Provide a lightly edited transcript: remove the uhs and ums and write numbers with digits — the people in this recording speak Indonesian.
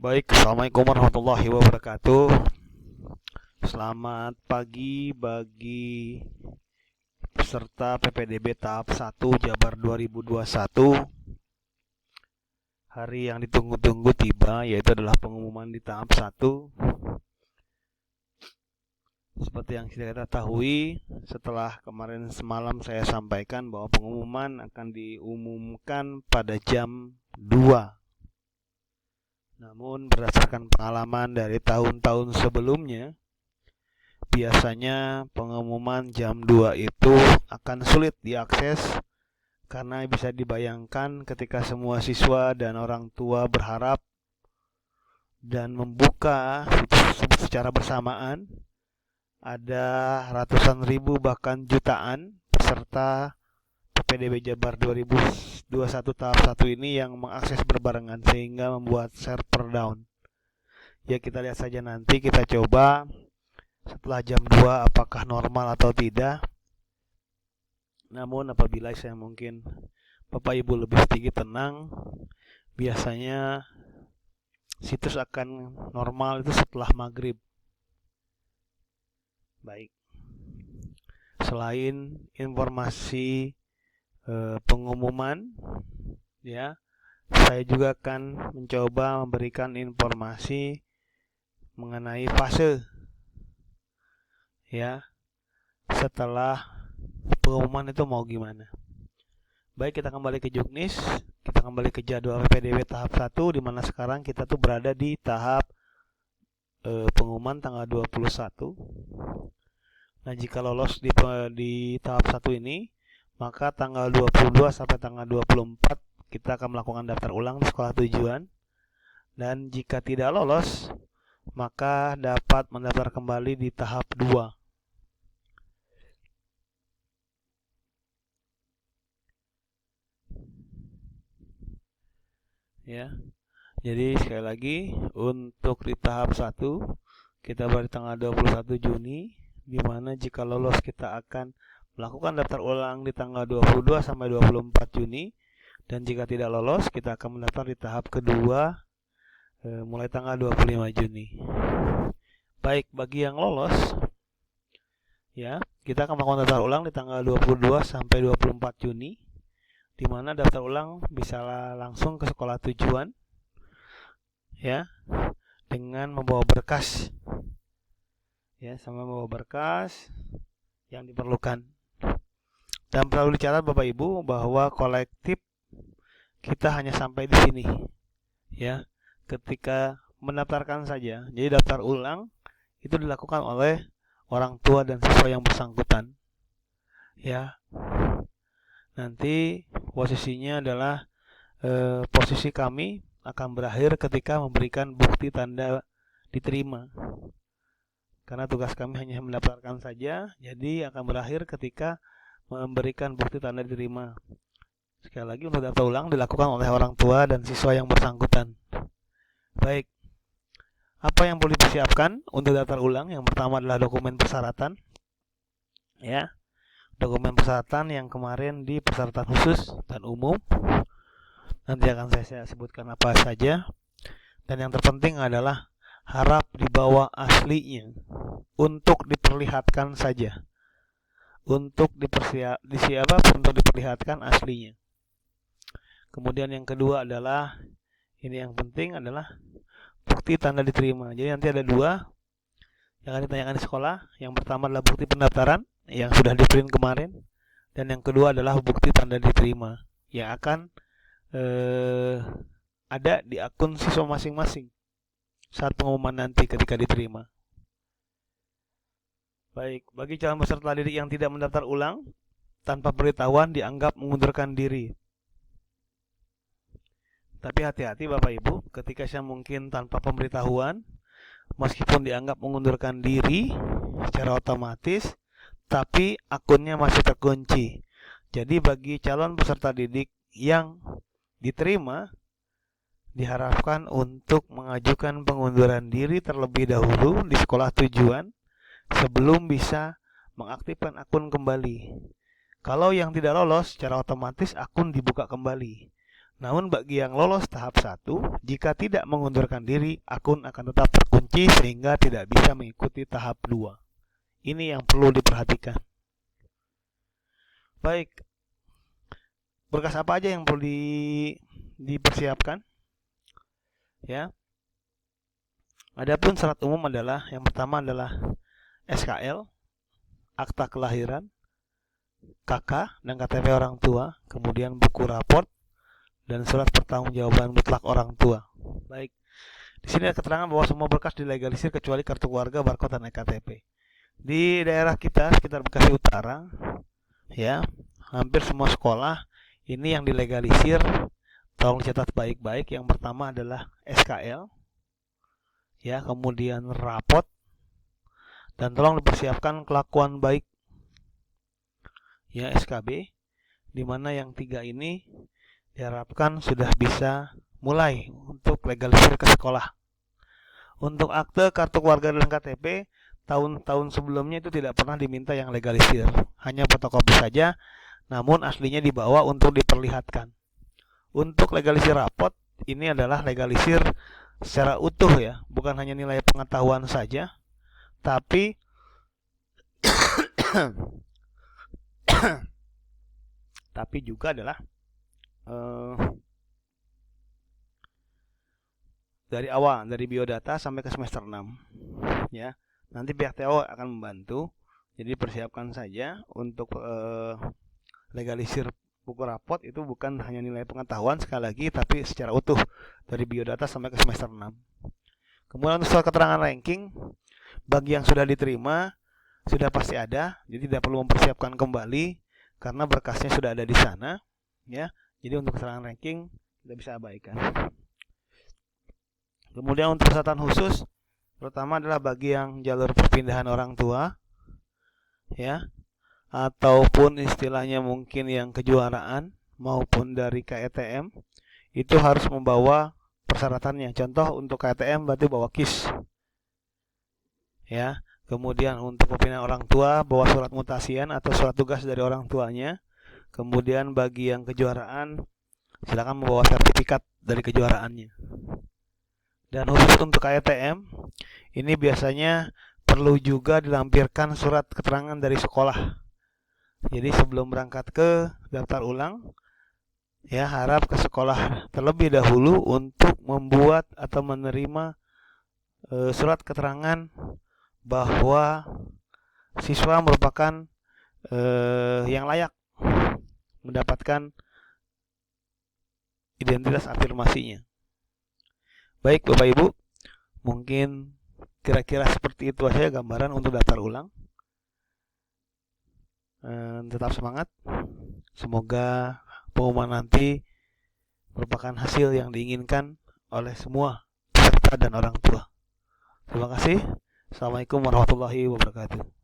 Baik, Assalamualaikum warahmatullahi wabarakatuh. Selamat pagi bagi peserta PPDB tahap 1 Jabar 2021. Hari yang ditunggu-tunggu tiba, yaitu adalah pengumuman di tahap 1. Seperti yang kita ketahui, setelah kemarin semalam saya sampaikan bahwa pengumuman akan diumumkan pada jam 2. Namun berdasarkan pengalaman dari tahun-tahun sebelumnya, biasanya pengumuman jam 2 itu akan sulit diakses karena bisa dibayangkan ketika semua siswa dan orang tua berharap dan membuka secara bersamaan, ada ratusan ribu bahkan jutaan peserta PPDB Jabar 2021 tahap 1 ini yang mengakses berbarengan sehingga membuat server down. Ya, kita lihat saja nanti, kita coba setelah jam 2 apakah normal atau tidak. Namun apabila saya mungkin Bapak Ibu lebih sedikit tenang, biasanya situs akan normal itu setelah maghrib. Baik. Selain informasi pengumuman, ya, saya juga akan mencoba memberikan informasi mengenai fase, ya, setelah pengumuman itu mau gimana. Baik, kita kembali ke Juknis, kita kembali ke jadwal PPDB tahap 1, di mana sekarang kita tuh berada di tahap pengumuman tanggal 21. Nah, jika lolos di tahap 1 ini, maka tanggal 22 sampai tanggal 24 kita akan melakukan daftar ulang di sekolah tujuan. Dan jika tidak lolos, maka dapat mendaftar kembali di tahap 2. Ya. Jadi sekali lagi, untuk di tahap 1 kita berada di tanggal 21 Juni, di mana jika lolos kita akan melakukan daftar ulang di tanggal 22 sampai 24 Juni, dan jika tidak lolos kita akan mendaftar di tahap kedua mulai tanggal 25 Juni. Baik, bagi yang lolos, ya, kita akan melakukan daftar ulang di tanggal 22 sampai 24 Juni, di mana daftar ulang bisa langsung ke sekolah tujuan, ya, dengan membawa berkas, ya, sama membawa berkas yang diperlukan. Dan perlu dicatat Bapak Ibu bahwa kolektif kita hanya sampai di sini, ya, ketika mendaftarkan saja. Jadi daftar ulang itu dilakukan oleh orang tua dan siswa yang bersangkutan, ya. Nanti posisinya adalah posisi kami akan berakhir ketika memberikan bukti tanda diterima. Karena tugas kami hanya mendaftarkan saja, jadi akan berakhir ketika memberikan bukti tanda diterima. Sekali lagi, untuk daftar ulang dilakukan oleh orang tua dan siswa yang bersangkutan. Baik, apa yang perlu disiapkan untuk daftar ulang? Yang pertama adalah dokumen persyaratan, ya, dokumen persyaratan yang kemarin di persyaratan khusus dan umum. Nanti akan saya sebutkan apa saja. Dan yang terpenting adalah harap dibawa aslinya untuk diperlihatkan saja. Untuk diperlihatkan aslinya. Kemudian yang kedua adalah, ini yang penting adalah bukti tanda diterima. Jadi nanti ada dua yang akan ditanyakan di sekolah. Yang pertama adalah bukti pendaftaran yang sudah di-print kemarin, dan yang kedua adalah bukti tanda diterima yang akan ada di akun siswa masing-masing saat pengumuman nanti ketika diterima. Baik, bagi calon peserta didik yang tidak mendaftar ulang tanpa pemberitahuan dianggap mengundurkan diri. Tapi hati-hati Bapak Ibu, ketika saya mungkin tanpa pemberitahuan, meskipun dianggap mengundurkan diri secara otomatis, tapi akunnya masih terkunci. Jadi bagi calon peserta didik yang diterima, diharapkan untuk mengajukan pengunduran diri terlebih dahulu di sekolah tujuan sebelum bisa mengaktifkan akun kembali. Kalau yang tidak lolos, secara otomatis akun dibuka kembali. Namun bagi yang lolos tahap 1, jika tidak mengundurkan diri, akun akan tetap terkunci sehingga tidak bisa mengikuti tahap 2. Ini yang perlu diperhatikan. Baik, berkas apa aja yang perlu dipersiapkan? Ya. Adapun syarat umum adalah yang pertama adalah SKL, akta kelahiran, KK dan KTP orang tua, kemudian buku raport dan surat pertanggungjawaban mutlak orang tua. Baik. Di sini ada keterangan bahwa semua berkas dilegalisir kecuali kartu keluarga, barcode dan KTP. Di daerah kita sekitar Bekasi Utara, ya, hampir semua sekolah ini yang dilegalisir. Tolong catat baik-baik. Yang pertama adalah SKL, ya, kemudian rapot, dan tolong dipersiapkan kelakuan baik, ya, SKB, di mana yang 3 ini diharapkan sudah bisa mulai untuk legalisir ke sekolah. Untuk akte, kartu keluarga dan KTP, tahun-tahun sebelumnya itu tidak pernah diminta yang legalisir, hanya fotokopi saja, namun aslinya dibawa untuk diperlihatkan. Untuk legalisir rapot, ini adalah legalisir secara utuh, ya, bukan hanya nilai pengetahuan saja, tapi juga adalah dari awal, dari biodata sampai ke semester 6, ya. Nanti pihak TO akan membantu. Jadi persiapkan saja untuk legalisir buku rapot itu bukan hanya nilai pengetahuan sekali lagi, tapi secara utuh dari biodata sampai ke semester 6. Kemudian untuk surat keterangan ranking, bagi yang sudah diterima sudah pasti ada, jadi tidak perlu mempersiapkan kembali karena berkasnya sudah ada di sana, ya. Jadi untuk keterangan ranking tidak bisa abaikan. Kemudian untuk catatan khusus, pertama adalah bagi yang jalur perpindahan orang tua, ya, ataupun istilahnya mungkin yang kejuaraan maupun dari KETM, itu harus membawa persyaratannya. Contoh untuk KETM berarti bawa KIS, ya. Kemudian untuk perpindahan orang tua bawa surat mutasian atau surat tugas dari orang tuanya. Kemudian bagi yang kejuaraan silakan membawa sertifikat dari kejuaraannya. Dan khusus untuk KETM, ini biasanya perlu juga dilampirkan surat keterangan dari sekolah. Jadi sebelum berangkat ke daftar ulang, ya, harap ke sekolah terlebih dahulu untuk membuat atau menerima surat keterangan bahwa siswa merupakan yang layak mendapatkan identitas afirmasinya. Baik Bapak Ibu, mungkin kira-kira seperti itu saja gambaran untuk daftar ulang. Tetap semangat. Semoga pengumuman nanti merupakan hasil yang diinginkan oleh semua peserta dan orang tua. Terima kasih. Assalamualaikum warahmatullahi wabarakatuh.